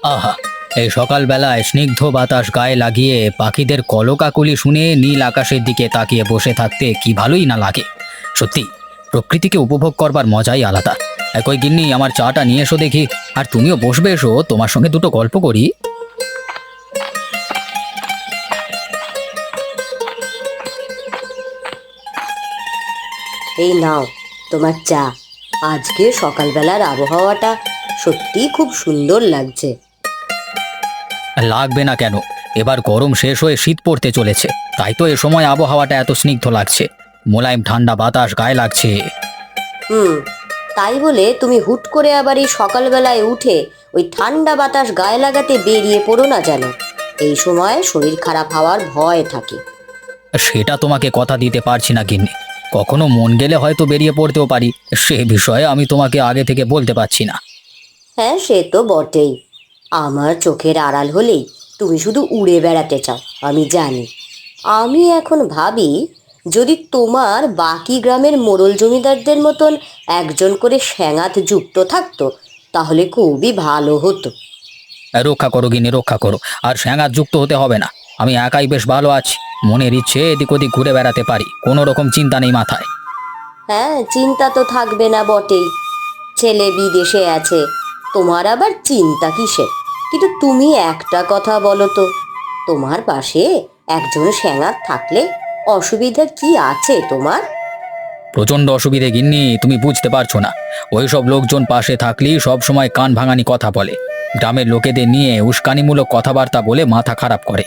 আহা! এই সকালবেলায় স্নিগ্ধ বাতাস গায়ে লাগিয়ে পাখিদের কলকাকলি শুনে নীল আকাশের দিকে তাকিয়ে বসে থাকতে কি ভালোই না লাগে। সত্যি, প্রকৃতিকে উপভোগ করবার মজাই আলাদা। একই গিন্নি, আমার চাটা নিয়ে এসো দেখি। আর তুমিও বসবে, এসো, তোমার সঙ্গে দুটো গল্প করি। এই নাও তোমার চা। আজকে সকালবেলার আবহাওয়াটা সত্যিই খুব সুন্দর লাগছে। লাগবে না কেন? এবার গরম শেষ হয়ে শীত পড়তে চলেছে, তাই তো এ সময় আবহাওয়াটা এত স্নিগ্ধ লাগছে। মোলায়েম ঠান্ডা বাতাস গায়ে লাগছে। হুম, তাই বলে তুমি হুট করে আবার এই সকালবেলায় উঠে ওই ঠান্ডা বাতাস গায়ে লাগাতে বেরিয়ে পড়ো না যেন। এই সময় শরীর খারাপ হওয়ার ভয় থাকে। সেটা তোমাকে কথা দিতে পারছি না গিন্নি। কখনো মন গেলে হয়তো বেরিয়ে পড়তেও পারি, সে বিষয়ে আমি তোমাকে আগে থেকে বলতে পারছি না। হ্যাঁ, সে তো বটেই। আমার চোখের আড়াল হলেই তুমি শুধু উড়ে বেড়াতে চাও, আমি জানি। আমি এখন ভাবি, যদি তোমার বাকি গ্রামের মোড়ল জমিদারদের মতন একজন করে সেঙাত যুক্ত থাকতো, তাহলে খুবই ভালো হতো। রক্ষা করো গিন্নি, রক্ষা করো। আর স্যাঙাত যুক্ত হতে হবে না। আমি একাই বেশ ভালো আছি। মনের ইচ্ছে এদিক ওদিক ঘুরে বেড়াতে পারি, কোনো রকম চিন্তা নেই মাথায়। হ্যাঁ, চিন্তা তো থাকবে না বটেই। ছেলে বিদেশে আছে, তোমার আবার চিন্তা কিসের? কিন্তু তুমি একটা কথা বলো তো, তোমার পাশে একজন সেঙাত থাকলে অসুবিধা কি আছে তোমার? প্রচণ্ড অসুবিধে গিন্নি, তুমি বুঝতে পারছো না। ওইসব লোকজন পাশে থাকলেই সব সময় কান ভাঙানি কথা বলে। গ্রামের লোকেদের নিয়ে উস্কানিমূলক কথাবার্তা বলে মাথা খারাপ করে।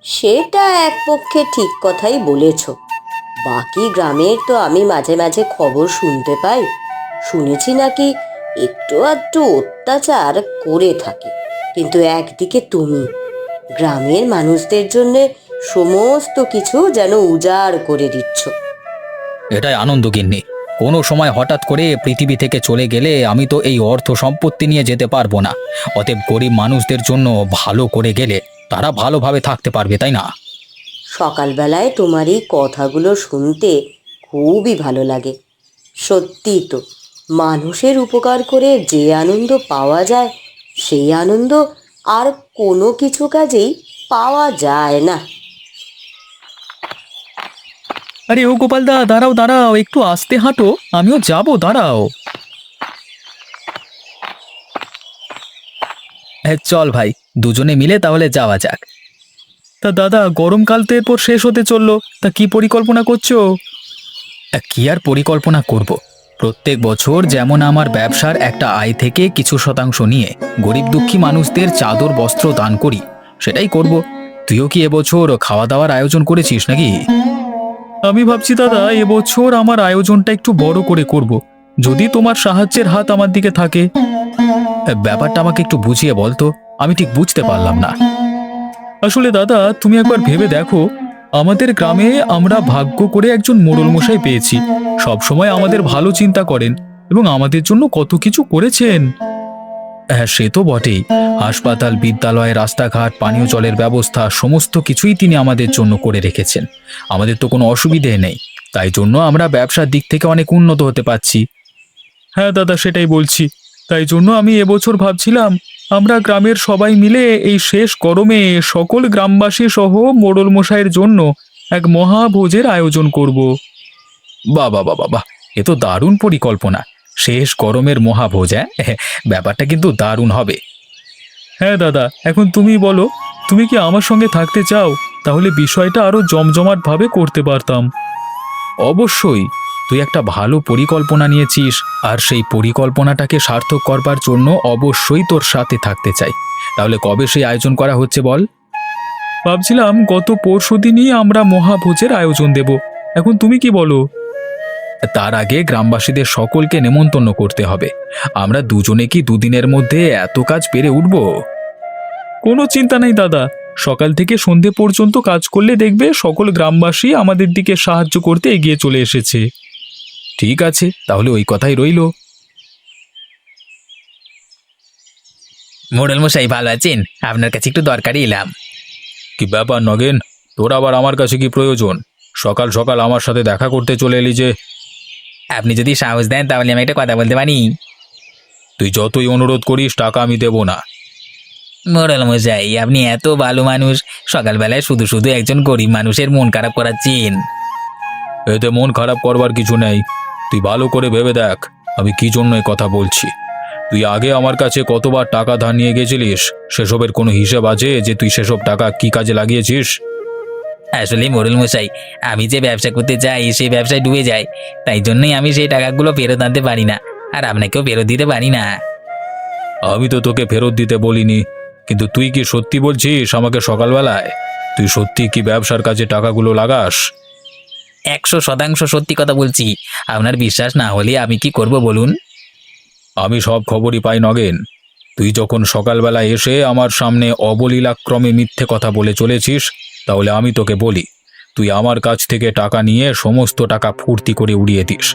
সেটা এক পক্ষে ঠিক কথাই বলেছ। বাকি গ্রামের তো আমি মাঝে মাঝে খবর শুনতে পাই। শুনেছি নাকি একটু আধটু অত্যাচার করে থাকে। কিন্তু একদিকে তুমি গ্রামের মানুষদের জন্য সমস্ত কিছু যেন উজাড় করে দিচ্ছ। এটাই আনন্দ গিন্নি। কোনো সময় হঠাৎ করে পৃথিবী থেকে চলে গেলে আমি তো এই অর্থ সম্পত্তি নিয়ে যেতে পারবো না। অতএব গরিব মানুষদের জন্য ভালো করে গেলে তারা ভালোভাবে থাকতে পারবে, তাই না? সকালবেলায় তোমার এই কথাগুলো শুনতে খুবই ভালো লাগে। সত্যি তো, মানুষের উপকার করে যে আনন্দ পাওয়া যায়, সেই আনন্দ আর কোনো কিছু কাজেই পাওয়া যায় না। আরে ও গোপালদা, দাঁড়াও দাঁড়াও, একটু আস্তে হাঁটো, আমিও যাব, দাঁড়াও। হ্যাঁ চল ভাই, দুজনে মিলে তাহলে যাওয়া যাক। তা দাদা, গরমকাল তো এরপর শেষ হতে চললো, তা কি পরিকল্পনা করছো? কি আর পরিকল্পনা করব? প্রত্যেক বছর যেমন আমার ব্যবসার একটা আয় থেকে কিছু শতাংশ নিয়ে গরিব দুঃখী মানুষদের চাদর বস্ত্র দান করি, সেটাই করব। তুইও কি এবছর খাওয়া দাওয়ার আয়োজন করেছিস নাকি? আমি ভাবছি দাদা, এবছর আমার আয়োজনটা একটু বড় করে করব, যদি তোমার সাহায্যের হাত আমার দিকে থাকে। ব্যাপারটা আমাকে একটু বুঝিয়ে বল তো, আমি ঠিক বুঝতে পারলাম না। আসলে দাদা, তুমি একবার ভেবে দেখো, আমাদের গ্রামে আমরা ভাগ্য করে একজন মোড়ল মশাই পেয়েছি। সব সময় আমাদের ভালো চিন্তা করেন এবং আমাদের জন্য কত কিছু করেছেন। হ্যাঁ, সে তো বটেই। হাসপাতাল, বিদ্যালয়, রাস্তাঘাট, পানীয় জলের ব্যবস্থা সমস্ত কিছুই তিনি আমাদের জন্য করে রেখেছেন। আমাদের তো কোনো অসুবিধে নেই, তাই জন্য আমরা ব্যবসার দিক থেকে অনেক উন্নত হতে পারছি। হ্যাঁ দাদা, সেটাই বলছি। তাই জন্য আমি এবছর ভাবছিলাম, আমরা গ্রামের সবাই মিলে এই শেষ গরমে সকল গ্রামবাসী সহ মোড়ল মশাইয়ের জন্য এক মহাভোজের আয়োজন করব। বাহ বাহ বাহ বাহ, এ তো দারুণ পরিকল্পনা। শেষ গরমের মহাভোজ, হ্যাঁ ব্যাপারটা কিন্তু দারুণ হবে। হ্যাঁ দাদা, এখন তুমি বলো, তুমি কি আমার সঙ্গে থাকতে চাও? তাহলে বিষয়টা আরো জমজমাট ভাবে করতে পারতাম। অবশ্যই। তুই একটা ভালো পরিকল্পনা নিয়েছিস, আর সেই পরিকল্পনাটাকে সার্থক করবার জন্য অবশ্যই তোর সাথে থাকতে চাই। তাহলে কবে সেই আয়োজন করা হচ্ছে বল? ভাবছিলাম গত পরশুদিনই আমরা মহাভোজের আয়োজন দেব। এখন তুমি কি বলো? তার আগে গ্রামবাসীদের সকলকে নেমন্তন্ন করতে হবে। আমরা দুজনে কি দুদিনের মধ্যে এত কাজ পেরে উঠব? কোনো চিন্তা নেই দাদা, সকাল থেকে সন্ধে পর্যন্ত কাজ করলে দেখবে সকল গ্রামবাসী আমাদের দিকে সাহায্য করতে এগিয়ে চলে এসেছে। ঠিক আছে, তাহলে ওই কথাই রইল। মোড়ল মশাই, ভালো আছেন? আপনার কাছে একটু দরকারি এলাম। কি ব্যাপার নগেন, তোর আবার আমার কাছে কি প্রয়োজন? সকাল সকাল আমার সাথে দেখা করতে চলে এলি যে? আপনি যদি সাহস দেন তাহলে আমি একটা কথা বলতে পারি। তুই যতই অনুরোধ করিস টাকা আমি দেব না। মোড়ল মশাই, আপনি এত ভালো মানুষ, সকালবেলায় শুধু শুধু একজন গরিব মানুষের মন খারাপ করাচ্ছেন। এতে মন খারাপ করবার কিছু নেই। তুই ভালো করে ভেবে দেখ আমি কি জন্য এ কথা বলছি। তুই আগে আমার কাছে কতবার টাকা ধার নিয়ে গেছিলিস, সেসবের কোনো হিসেব আছে যে তুই সেসব টাকা কি কাজে লাগিয়েছিস? আসলে মোড়ল মশাই, আমি যে ব্যবসা করতে চাই সেই ব্যবসায় ডুবে যাই, তাই জন্যই আমি সেই টাকাগুলো ফেরত আনতে পারি না, আর আপনাকেও ফেরত দিতে পারি না। আমি তো তোকে ফেরত দিতে বলিনি, কিন্তু তুই কি সত্যি বলছিস আমাকে সকালবেলায়? তুই সত্যি কি ব্যবসার কাজে টাকাগুলো লাগাস? 100% সত্যি কথা বলছি। আপনার বিশ্বাস না হলে আমি কি করব বলুন? আমি সব খবরই পাই নগেন। তুই যখন সকালবেলা এসে আমার সামনে অবলীলাক্রমে মিথ্যে কথা বলে চলেছিস, তাহলে আমি তোকে বলি, তুই আমার কাছ থেকে টাকা নিয়ে সমস্ত টাকা ফুর্তি করে উড়িয়ে দিস।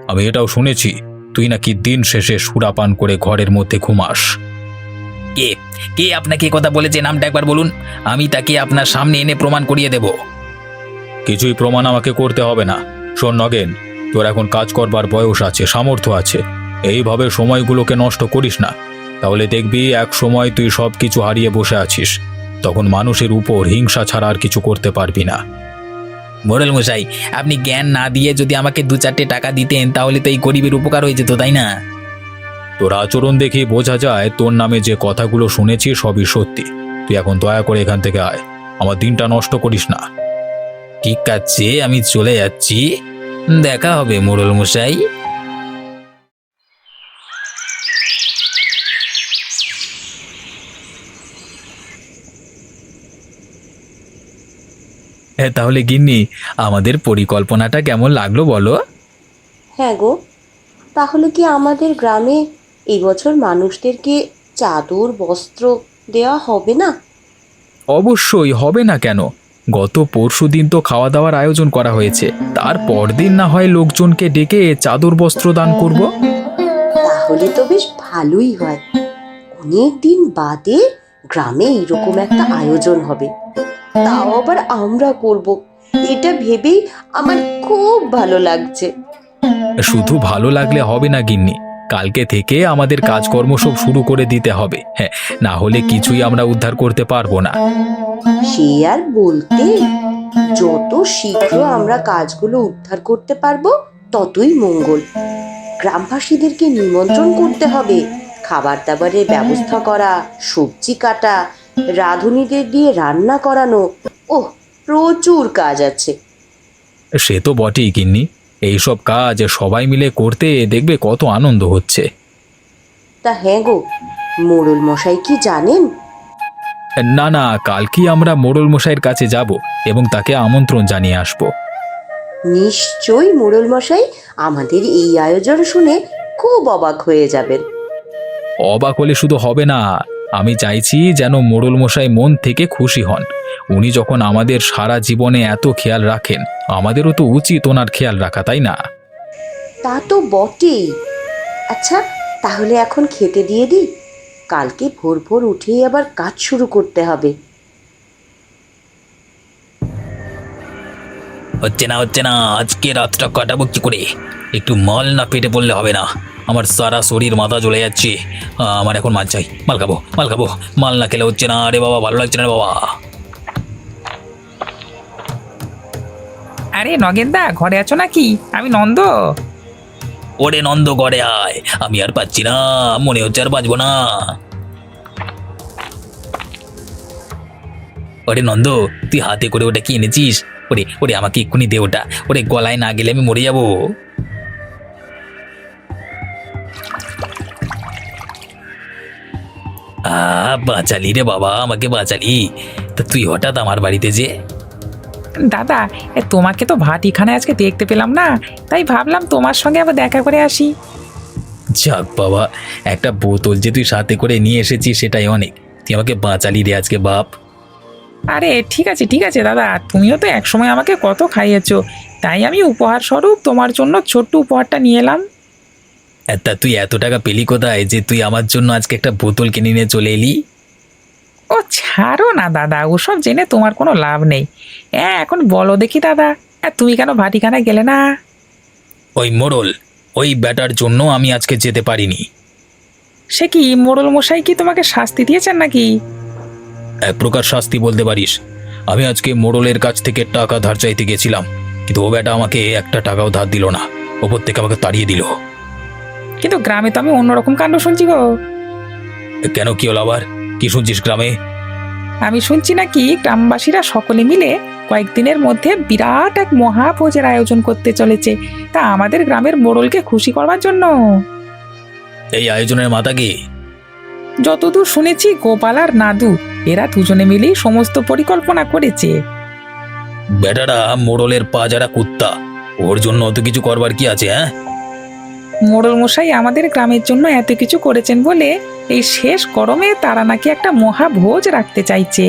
আমি এটাও শুনেছি তুই নাকি দিন শেষে সুরাপান করে ঘরের মধ্যে ঘুমাস। কে কে আপনাকে কথা বলেছে, নামটা একবার বলুন, আমি তাকে আপনার সামনে এনে প্রমাণ করিয়ে দেব। কিছুই প্রমাণ আমাকে করতে হবে না। শোন নগেন, তোর এখন কাজ করবার বয়স আছে, সামর্থ্য আছে, এইভাবে সময়গুলোকে নষ্ট করিস না। তাহলে দেখবি এক সময় তুই সব কিছু হারিয়ে বসে আছিস, তখন মানুষের উপর হিংসা ছাড়া আর কিছু করতে পারবি না। মোড়ল মশাই, আপনি জ্ঞান না দিয়ে যদি আমাকে 2-4টে টাকা দিতেন তাহলে তো এই গরিবের উপকার হয়ে যেত, তাই না? তোর আচরণ দেখে বোঝা যায় তোর নামে যে কথাগুলো শুনেছি সবই সত্যি। তুই এখন দয়া করে এখান থেকে আয়, আমার দিনটা নষ্ট করিস না। ঠিক আছে, আমি চলে যাচ্ছি, দেখা হবে মোড়ল মশাই। হ্যাঁ, তাহলে গিন্নি, আমাদের পরিকল্পনাটা কেমন লাগলো বলো? হ্যাঁ গো, তাহলে কি আমাদের গ্রামে এই বছর মানুষদেরকে চাদর বস্ত্র দেওয়া হবে না? অবশ্যই হবে না কেন? গত পরশুদিন তো খাওয়া দাওয়ার আয়োজন করা হয়েছে, তার পরদিন না হয় লোকজনকে ডেকে চাদর বস্ত্র দান করব। তাহলে তো বেশ ভালোই হয়। অনেক দিন বাদে গ্রামে এরকম একটা আয়োজন হবে, তাও আবার আমরা করব। এটা ভেবেই আমার খুব ভালো লাগছে। শুধু ভালো লাগলে হবে না গিন্নি, কালকে থেকে আমাদের কাজকর্ম সব শুরু করে দিতে হবে। হ্যাঁ, না হলে কিছুই আমরা উদ্ধার করতে পারবো না। সে আর বলতে, যত শীঘ্র আমরা কাজগুলো উদ্ধার করতে পারবো ততই মঙ্গল। গ্রামবাসীদেরকে নিমন্ত্রণ করতে হবে, খাবার দাবারের ব্যবস্থা করা, সবজি কাটা, রাঁধুনিদের দিয়ে রান্না করানো। ওহ, প্রচুর কাজ আছে। সে তো বটেই গিন্নি, এইসব কাজ সবাই মিলে করতে দেখবে কত আনন্দ হচ্ছে। তা হ্যাঁ গো, মোড়ল মশাই কি জানেন? না না, কালকেই আমরা মোড়ল মশাইয়ের কাছে যাব এবং তাকে আমন্ত্রণ জানিয়ে আসব। নিশ্চয়ই মোড়ল মশাই আমাদের এই আয়োজন শুনে খুব অবাক হয়ে যাবেন। অবাক হলে শুধু হবে না, আমি চাইছি যেন মোড়ল মশাই মন থেকে খুশি হন। উনি যখন আমাদের সারা জীবনে এত খেয়াল রাখেন, আমাদেরও তো উচিত ওনার খেয়াল রাখা, তাই না? তা তো বটেই। আচ্ছা, তাহলে এখন খেতে দিয়ে দিই, কালকে ভোর ভোর উঠেই আবার কাজ শুরু করতে হবে। হচ্ছে না, আজকে রাতটা কাটাবো কি করে? একটু মাল না পেটে পড়লে হবে না, আমার সারা শরীর মাথা জ্বলে যাচ্ছে। আমার এখন মাল চাই, মাল খাবো, মাল না খেলে হচ্ছে না রে বাবা, ভালো লাগছে না রে বাবা। আরে নগেনদা, ঘরে আছো নাকি? আমি নন্দ। ওরে নন্দ, ঘরে আয়, আমি আর পাচ্ছি না, মনে হচ্ছে আর বাঁচবো না। ওরে নন্দ, তুই হাতে করে ওটা কি এনেছিস? ওরে ওরে, আমাকে এক্ষুনি দে ওটা, ওরে গলায় না গেলে আমি মরে যাবো। বাঁচালি রে বাবা, আমাকে বাঁচালি। তা তুই হঠাৎ আমার বাড়িতে যে? দাদা, তোমাকে তো ভাটিখানায় আজকে দেখতে পেলাম না, তাই ভাবলাম তোমার সঙ্গে আবার দেখা করে আসি। যাক বাবা, একটা বোতল যে তুই সাথে করে নিয়ে এসেছিস সেটাই অনেক। তুই আমাকে বাঁচালি রে আজকে বাপ। আরে ঠিক আছে দাদা, তুমিও তো একসময় আমাকে কত খাইয়েছো, তাই আমি উপহার স্বরূপ তোমার জন্য ছোট্ট উপহারটা নিয়ে এলাম। তা তুই এত টাকা পেলি কোথায় যে তুই আমার জন্য আজকে একটা বোতল কিনে নিয়ে চলে এলি? ও ছাড়ো না দাদা, ওসব জেনে তোমার কোনো লাভ নেই। এখন বলো দেখি দাদা, তুমি কেন ভাটিখানায় গেলে না? ওই মোড়ল, ওই ব্যাটার জন্য আমি আজকে যেতে পারিনি। সে কি, মোড়ল মশাই কি তোমাকে শাস্তি দিয়েছেন নাকি? এক প্রকার শাস্তি বলতে পারিস। আমি আজকে মোড়লের কাছ থেকে টাকা ধার চাইতে গেছিলাম, কিন্তু ও বেটা আমাকে একটা টাকাও ধার দিল না, ওপর থেকে আমাকে তাড়িয়ে দিল। কিন্তু গ্রামে তো আমি অন্যরকম কাণ্ড শুনছি গো। কেন, কি হলো আবার? কি শুনছিস গ্রামে? আমি শুনছি নাকি গ্রামবাসীরা সকলে মিলে কয়েকদিনের মধ্যে বিরাট এক মহাভোজের আয়োজন করতে চলেছে, তা আমাদের গ্রামের মোড়লকে খুশি করবার জন্য। এই আয়োজনের মাথা কি? যতদূর শুনেছি গোপাল আর নাদু এরা দুজনে মিলেই সমস্ত পরিকল্পনা করেছে। বেটারা মোড়লের পা যারা কুত্তা, ওর জন্য অত কিছু করবার কি আছে? হ্যাঁ, মোড়ল মশাই আমাদের গ্রামের জন্য এত কিছু করেছেন বলে এই শেষ গরমে তারা নাকি একটা মহাভোজ রাখতে চাইছে।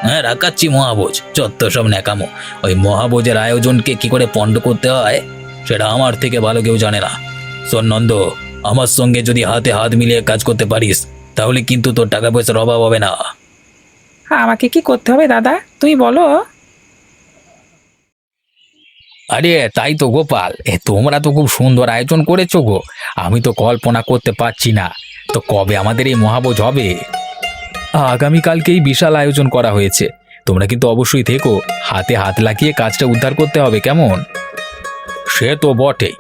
হ্যাঁ, রাখাচ্ছি মহাভোজ, যত সব ন্যাকামো। ওই মহাভোজের আয়োজনকে কি করে পণ্ড করতে হয় সেটা আমার থেকে ভালো কেউ জানে না। শোন নন্দ, আমার সঙ্গে যদি হাতে হাত মিলিয়ে কাজ করতে পারিস তাহলে কিন্তু তোর টাকা পয়সার অভাব হবে না। আমাকে কি করতে হবে দাদা, তুমি বলো। আরে তাই তো গোপাল, তোমরা তো খুব সুন্দর আয়োজন করেছো গো। আমি তো কল্পনা করতে পারছি না, তো কবে আমাদের এই মহাভোজ হবে? আগামীকালকেই বিশাল আয়োজন করা হয়েছে, তোমরা কিন্তু অবশ্যই থেকো। হাতে হাত লাগিয়ে কাজটা উদ্ধার করতে হবে, কেমন? সে তো বটেই,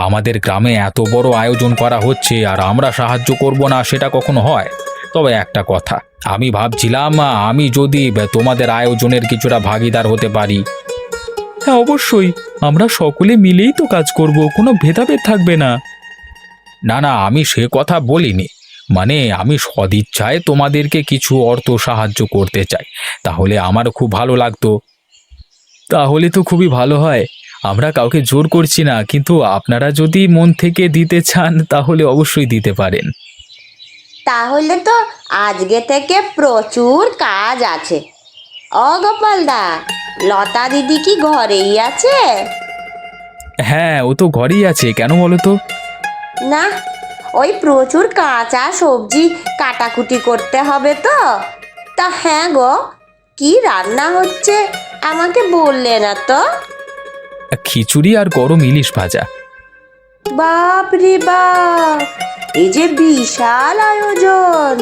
আমাদের গ্রামে এত বড় আয়োজন করা হচ্ছে আর আমরা সাহায্য করব না সেটা কখনো হয়? তবে একটা কথা, আমি ভাবছিলাম আমি যদি তোমাদের আয়োজনের কিছুটা ভাগীদার হতে পারি। হ্যাঁ অবশ্যই, আমরা সকলে মিলেই তো কাজ করব, কোনো ভেদাভেদ থাকবে না। না না, আমি সে কথা বলিনি, মানে আমি সদিচ্ছায় তোমাদেরকে কিছু অর্থ সাহায্য করতে চাই, তাহলে আমার খুব ভালো লাগতো। তাহলে তো খুবই ভালো হয়, আমরা কাউকে জোর করছি না, কিন্তু আপনারা যদি মন থেকে দিতে চান তাহলে অবশ্যই দিতে পারেন। তাহলে তো আজকে থেকে প্রচুর কাজ আছে। ও গোপাল দা, লতা দিদি কি ঘরেই আছে? হ্যাঁ, ও তো ঘরেই আছে, কেন বলো তো? না, ওই প্রচুর কাঁচা সবজি কাটাকুটি করতে হবে তো। তা হ্যাঁ গো, কি রান্না হচ্ছে আমাকে বললে না তো? খিচুড়ি আর গরম ইলিশ ভাজা। বাপ রে বাপ, এই যে বিশাল আয়োজন!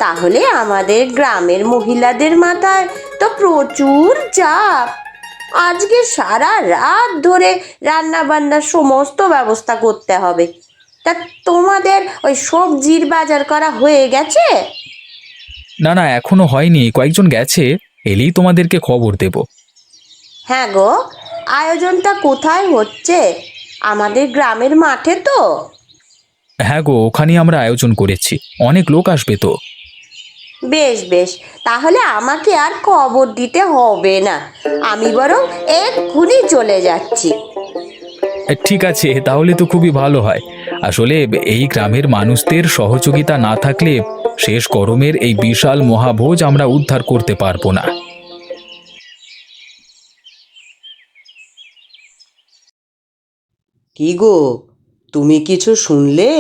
তাহলে আমাদের গ্রামের মহিলাদের মাথায় তো প্রচুর চাপ। আজকে সারা রাত ধরে রান্না বান্নার সমস্ত ব্যবস্থা করতে হবে। তা তোমাদের ওই সবজির বাজার করা হয়ে গেছে? না না, এখনো হয়নি, কয়েকজন গেছে, এলেই তোমাদেরকে খবর দেব। হ্যাঁ গো, আয়োজনটা কোথায় হচ্ছে? আমাদের গ্রামের মাঠে তো? হ্যাঁ গো, ওখানেই আমরা আয়োজন করেছি, অনেক লোক আসবে তো। বেশ বেশ, তাহলে আমাকে আর খবর দিতে হবে না, আমি বরং এক্ষুনি চলে যাচ্ছি। ঠিক আছে, তাহলে তো খুবই ভালো হয়। আসলে এই গ্রামের মানুষদের সহযোগিতা না থাকলে শেষ গরমের এই বিশাল মহাভোজ আমরা উদ্ধার করতে পারবো না। কি গো, তুমি কিছু শুনলে?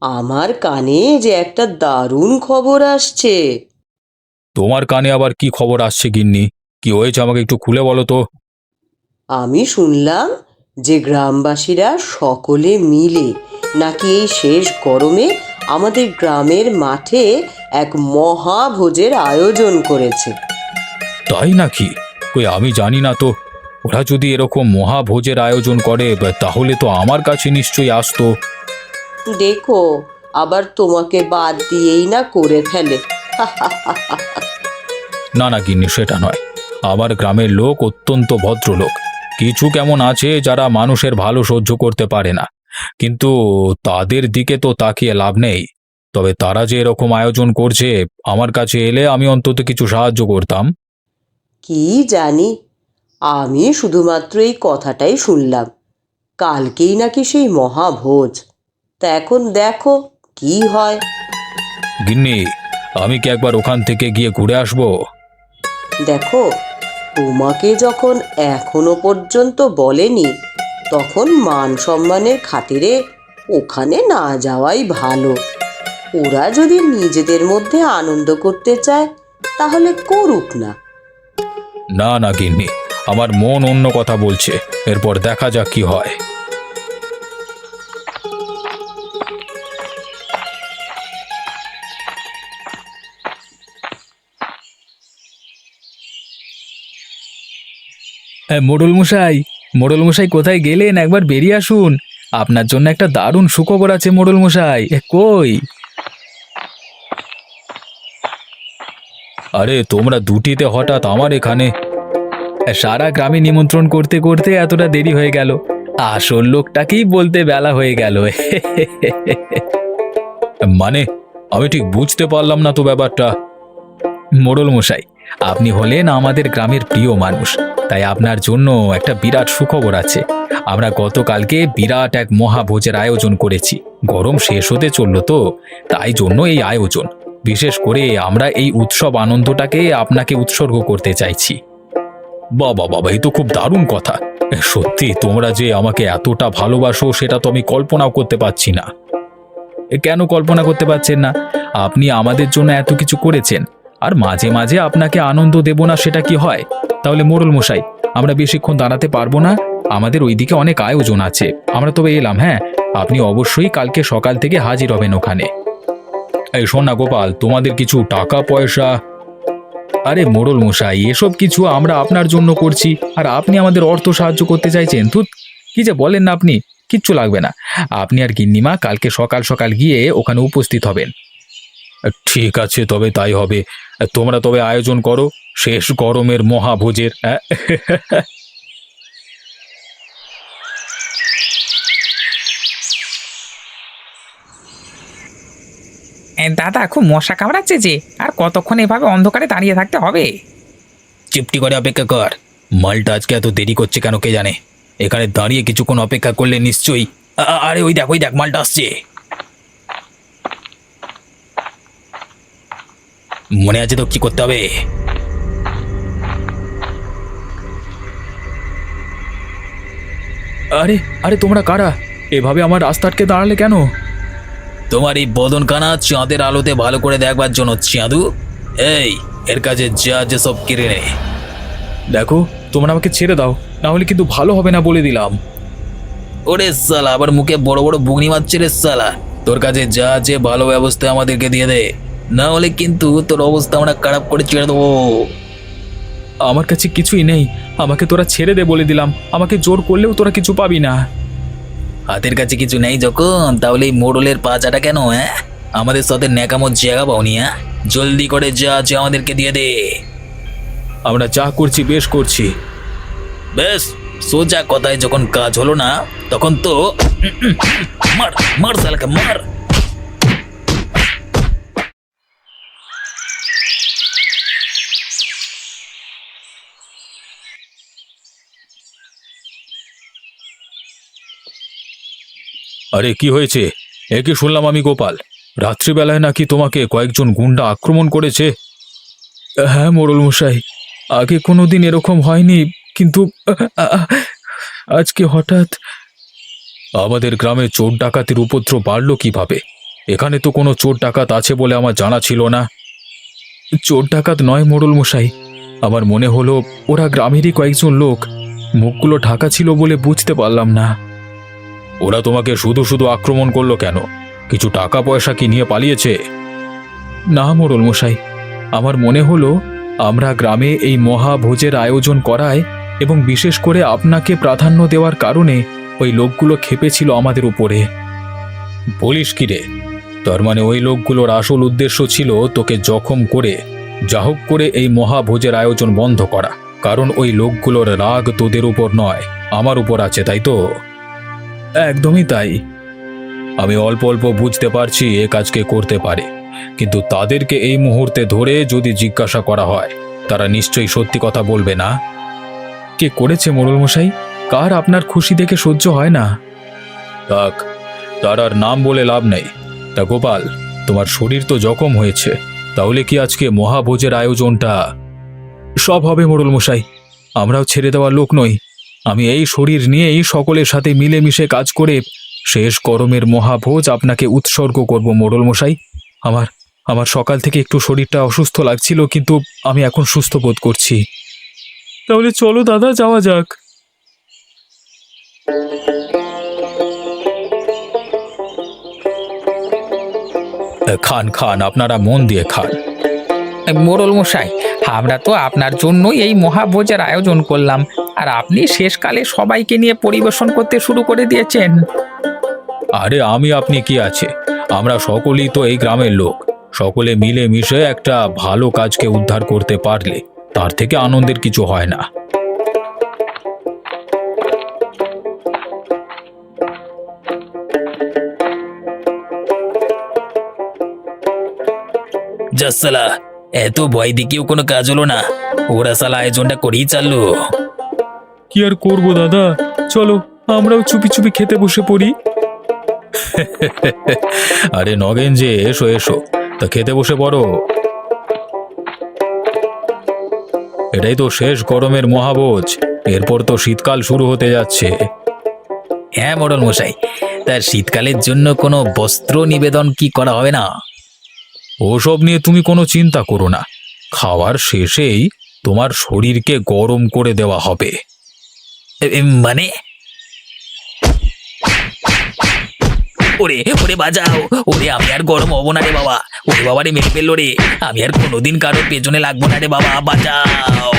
আমার কানে যে একটা দারুণ খবর আসছে। তোমার কানে আবার কি খবর আসছে গিন্নি? কি হয়েছে আমাকে একটু খুলে বলো তো। আমি শুনলাম যে গ্রামবাসীরা সকলে মিলে নাকি এই শেষ গরমে আমাদের গ্রামের মাঠে এক মহাভোজের আয়োজন করেছে। তাই নাকি? কই, আমি জানি না তো। ওরা যদি এরকম মহাভোজের আয়োজন করে তাহলে তো আমার কাছে নিশ্চয়ই আসতো। দেখো, আবার তোমাকে বাদ দিয়েই না করে ফেলে। না না গিন্নি, সেটা নয়। আমার গ্রামের লোক অত্যন্ত ভদ্রলোক। কিছু কেমন আছে যারা মানুষের ভালো সহ্য করতে পারে না, কিন্তু তাদের দিকে তো তাকিয়ে লাভ নেই। তবে তারা যে এরকম আয়োজন করছে, আমার কাছে এলে আমি অন্তত কিছু সাহায্য করতাম। কি জানি, আমি শুধুমাত্র এই কথাটাই শুনলাম, কালকেই নাকি সেই মহাভোজ। তা এখন দেখো কি হয়। গিন্নি, আমি কি একবার ওখান থেকে গিয়ে ঘুরে আসবো? দেখো, তোমাকে যখন এখনো পর্যন্ত বলেনি, তখন মান সম্মানের খাতিরে ওখানে না যাওয়াই ভালো। ওরা যদি নিজেদের মধ্যে আনন্দ করতে চায় তাহলে করুক না। না না গিন্নি, আমার মন অন্য কথা বলছে, এরপর দেখা যাক কি হয়। মোড়ল মশাই, মোড়ল মশাই কোথায় গেলেন? একবার বেরিয়ে আসুন, আপনার জন্য একটা দারুণ সুখবর আছে মোড়ল মশাই। কই? আরে তোমরা দুটিতে হঠাৎ আমার এখানে? সারা গ্রামে নিমন্ত্রণ করতে করতে এতটা দেরি হয়ে গেল, আসল লোকটাকেই বলতে বেলা হয়ে গেল। মানে আমি ঠিক বুঝতে পারলাম না তো ব্যাপারটা। মোড়ল মশাই, আপনি হলেন আমাদের গ্রামের প্রিয় মানুষ, তাই আপনার জন্য একটা বিরাট সুখবর আছে। আমরা গতকালকে বিরাট এক মহাভোজের আয়োজন করেছি। গরম শেষ হতে চললো তো, তাই জন্য এই আয়োজন। বিশেষ করে আমরা এই উৎসব আনন্দটাকে আপনাকে উৎসর্গ করতে চাইছি। বাবা বাবা, এই তো খুব দারুণ কথা। সত্যি তোমরা যে আমাকে এতটা ভালোবাসো সেটা তো আমি কল্পনাও করতে পারছি না। কেন কল্পনা করতে পারছেন না? আপনি আমাদের জন্য এত কিছু করেছেন, আর মাঝে মাঝে আপনাকে আনন্দ দেব না সেটা কি হয়? তাহলে মোড়ল মশাই, আমরা বেশিক্ষণ দাঁড়াতে পারবো না, আমাদের ওইদিকে অনেক আয়োজন আছে। আমরা তবে এলাম, হ্যাঁ? আপনি অবশ্যই কালকে সকাল থেকে হাজির হবেন ওখানে। এই শোন না গোপাল, তোমাদের কিছু টাকা পয়সা? আরে মোড়ল মশাই, এসব কিছু আমরা আপনার জন্য করছি, আর আপনি আমাদের অর্থ সাহায্য করতে চাইছেন? ধুৎ, কি যে বলেন না আপনি! কিচ্ছু লাগবে না, আপনি আর গিন্নিমা কালকে সকাল সকাল গিয়ে ওখানে উপস্থিত হবেন। ঠিক আছে, তবে তাই হবে। তোমরা তবে আয়োজন করো শেষ গরমের মহাভোজের। দাদা, খুব মশা কামড়াচ্ছে যে, আর কতক্ষণ এভাবে অন্ধকারে দাঁড়িয়ে থাকতে হবে? চুপটি করে অপেক্ষা কর। মালটা আজকে এত দেরি করছে কেন কে জানে। এখানে দাঁড়িয়ে কিছুক্ষণ অপেক্ষা করলে নিশ্চয়ই। আরে ওই দেখ, ওই দেখ, মালটা আসছে। মনে আছে তো কি করতে হবে? আরে আরে, তোমরা কারা? এভাবে আমার রাস্তা আটকে দাঁড়ালে কেন? তোমার এই বদনখানা চাঁদের আলোতে ভালো করে দেখবার জন্য চাঁদু। এই, এর কাছে যা যে সব কেড়ে নে। দেখো, তোমরা আমাকে ছেড়ে দাও, না হলে কিন্তু ভালো হবে না বলে দিলাম। ওরে সালা, আবার মুখে বড় বড় বুগনি মারছে রে সালা। তোর কাছে যা আছে ভালো ব্যবস্থা আমাদেরকে দিয়ে দে, না হলে কিন্তু তোর অবস্থা আমরা খারাপ করে ছেড়ে দেবো। আমার কাছে কিছুই নেই, আমাকে তোরা ছেড়ে দে বলে দিলাম। আমাকে জোর করলেও তোরা কিছু পাবি না। হাতের কাছে কিছু নেই যখন, তাহলে এই মোড়লের পাচাটা কেন? হ্যাঁ, আমাদের সাথে ন্যাকামোর জায়গা পাওনি? হ্যাঁ, জলদি করে যা আছে আমাদেরকে দিয়ে দে। আমরা যা করছি বেশ করছি। বেশ, সোজা কথায় যখন কাজ হলো না, তখন তো মার মার সালাকে মার। আরে কি হয়েছে? একে শুনলাম আমি গোপাল, রাত্রিবেলায় নাকি তোমাকে কয়েকজন গুন্ডা আক্রমণ করেছে। হ্যাঁ মোড়ল মশাই, আগে কোনোদিন এরকম হয়নি, কিন্তু আজকে হঠাৎ। আমাদের গ্রামে চোর ডাকাতির উপদ্রব বাড়ল কিভাবে? এখানে তো কোনো চোর ডাকাত আছে বলে আমার জানা ছিল না। চোর ডাকাত নয় মোড়ল মশাই, আমার মনে হলো ওরা গ্রামেরই কয়েকজন লোক, মুখগুলো ঢাকা ছিল বলে বুঝতে পারলাম না। ওরা তোমাকে শুধু শুধু আক্রমণ করলো কেন? কিছু টাকা পয়সা কি নিয়ে পালিয়েছে? না মোড়ল মশাই, আমার মনে হলো আমরা গ্রামে এই মহাভোজের আয়োজন করায় এবং বিশেষ করে আপনাকে প্রাধান্য দেওয়ার কারণে ওই লোকগুলো খেপেছিল আমাদের উপরে। বলিস কি রে? তার মানে ওই লোকগুলোর আসল উদ্দেশ্য ছিল তোকে জখম করে যা হোক করে এই মহাভোজের আয়োজন বন্ধ করা, কারণ ওই লোকগুলোর রাগ তোদের উপর নয়, আমার উপর আছে, তাই তো? একদমই তাই। আমি অল্প অল্প বুঝতে পারছি এ কাজকে করতে পারে, কিন্তু তাদেরকে এই মুহূর্তে ধরে যদি জিজ্ঞাসা করা হয়, তারা নিশ্চয়ই সত্যি কথা বলবে না। কে করেছে মোড়ল মশাই? কার আপনার খুশি দেখে সহ্য হয় না? থাক, তার আর নাম বলে লাভ নেই। তা গোপাল, তোমার শরীর তো জখম হয়েছে, তাহলে কি আজকে মহাভোজের আয়োজনটা? সব হবে মোড়ল মশাই, আমরাও ছেড়ে দেওয়ার লোক নই। আমি এই শরীর নিয়েই সকলের সাথে মিলেমিশে কাজ করে শেষ গরমের মহাভোজ আপনাকে উৎসর্গ করব মোড়ল মশাই। আমার আমার সকাল থেকে একটু শরীরটা অসুস্থ লাগছিল, কিন্তু আমি এখন সুস্থ বোধ করছি। তাহলে চলো দাদা, যাওয়া যাক। খান খান, আপনারা মন দিয়ে খান। মোড়ল মশাই, আমরা তো আপনার জন্যই এই মহাভোজের আয়োজন করলাম, আর আপনি শেষকালে সবাইকে নিয়ে পরিবেশন করতে শুরু করে দিয়েছেন। আরে আমি আপনি কি আছে, আমরা সকলেই তো এই গ্রামের লোক। সকলে মিলে মিশে একটা ভালো কাজকে উদ্ধার করতে পারলে তার থেকে আনন্দের কিছু হয় না। জাসালা, এত ভয় দেখিয়েও কোনো কাজ হলো না। ওরা সালা আয়োজনটা করেই চাললো। কি আর করবো দাদা, চলো আমরাও চুপি চুপি খেতে বসে পড়ি। আরে নগেন যে, এসো এসো, তা খেতে বসে পড়ো। এটাই তো শেষ গরমের মহাভোজ, এরপর তো শীতকাল শুরু হতে যাচ্ছে। হ্যাঁ মোড়ল মশাই, তার শীতকালের জন্য কোনো বস্ত্র নিবেদন কি করা হবে না? ওসব নিয়ে তুমি কোনো চিন্তা করো না, খাওয়ার শেষেই তোমার শরীরকে গরম করে দেওয়া হবে। মানে? ওরে ওরে বাজাও, ওরে আমি আর গরম হবো না রে বাবা। ওরে বাবা রে, মেরে ফেললো রে, আমি আর কোনোদিন কারোর পেছনে লাগবো না রে বাবা, বাঁচাও।